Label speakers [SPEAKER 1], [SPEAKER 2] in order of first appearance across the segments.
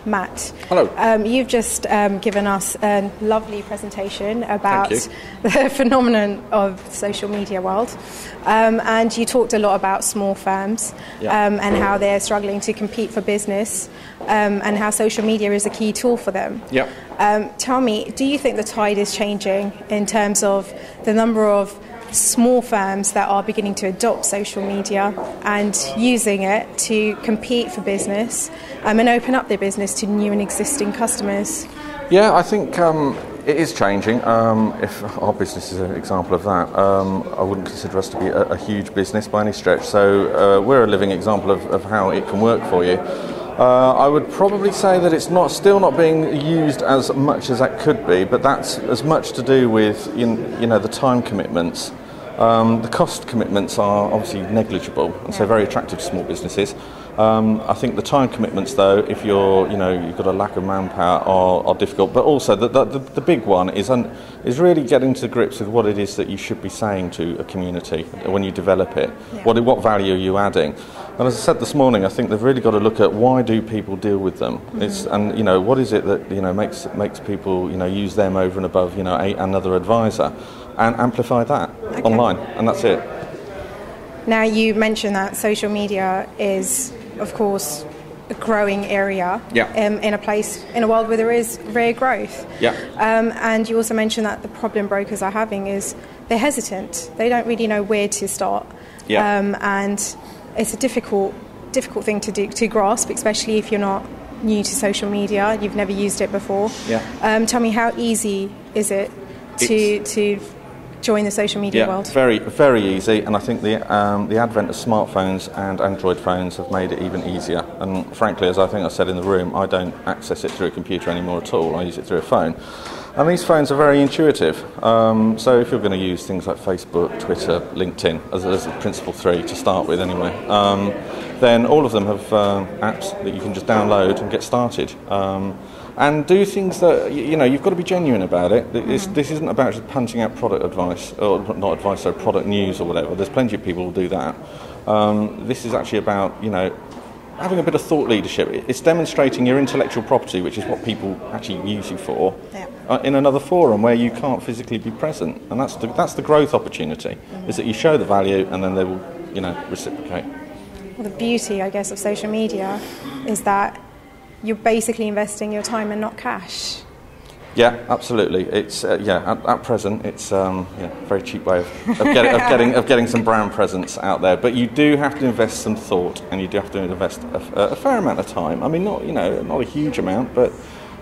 [SPEAKER 1] Matt.
[SPEAKER 2] Hello.
[SPEAKER 1] You've just given us a lovely presentation about the phenomenon of the social media world, and you talked a lot about small firms and how they're struggling to compete for business, and how social media is a key tool for them. Tell me, do you think the tide is changing in terms of the number of small firms that are beginning to adopt social media and using it to compete for business and open up their business to new and existing customers?
[SPEAKER 2] Yeah, I think it is changing. If our business is an example of that, I wouldn't consider us to be a huge business by any stretch. So we're a living example of how it can work for you. I would probably say that it's still not being used as much as that could be, but that's as much to do with the time commitments. The cost commitments are obviously negligible, and so very attractive to small businesses. I think the time commitments, though, if you've got a lack of manpower, are difficult. But also the big one is really getting to grips with what it is that you should be saying to a community when you develop it. What value are you adding? And as I said this morning, I think they've really got to look at why do people deal with them, and what is it that makes people use them over and above another advisor, and amplify that online, and that's it.
[SPEAKER 1] Now, you mentioned that social media is, of course, a growing area in a world where there is rare growth. And you also mentioned that the problem brokers are having is they're hesitant. They don't really know where to start. And it's a difficult thing to grasp, especially if you're not new to social media, you've never used it before. Tell me, how easy is it to join the social media world?
[SPEAKER 2] Very, very easy, and I think the advent of smartphones and Android phones have made it even easier. And frankly, as I think I said in the room, I don't access it through a computer anymore at all. I use it through a phone. And these phones are very intuitive. So if you're going to use things like Facebook, Twitter, LinkedIn, as a principal three to start with anyway, then all of them have apps that you can just download and get started. And do things that, you've got to be genuine about it. This isn't about just punching out product advice, or not advice, so product news or whatever. There's plenty of people who do that. This is actually about, having a bit of thought leadership. It's demonstrating your intellectual property, which is what people actually use you for, in another forum where you can't physically be present. And that's the growth opportunity, is that you show the value and then they will, reciprocate.
[SPEAKER 1] Well, the beauty, I guess, of social media is that you're basically investing your time and not cash.
[SPEAKER 2] Yeah, absolutely. It's at present it's a very cheap way of getting some brand presence out there. But you do have to invest some thought, and you do have to invest a fair amount of time. I mean, not a huge amount, but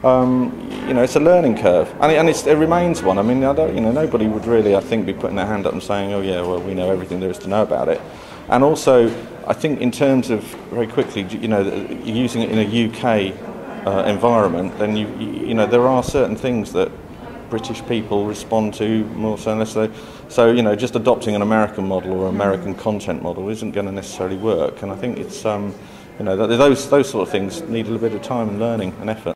[SPEAKER 2] it's a learning curve, and it remains one. I mean, nobody would really, I think, be putting their hand up and saying, oh yeah, well, we know everything there is to know about it. And also, I think in terms of, very quickly, using it in a UK environment, then there are certain things that British people respond to more so unless they. So just adopting an American model or American content model isn't going to necessarily work. And I think it's those sort of things need a little bit of time and learning and effort.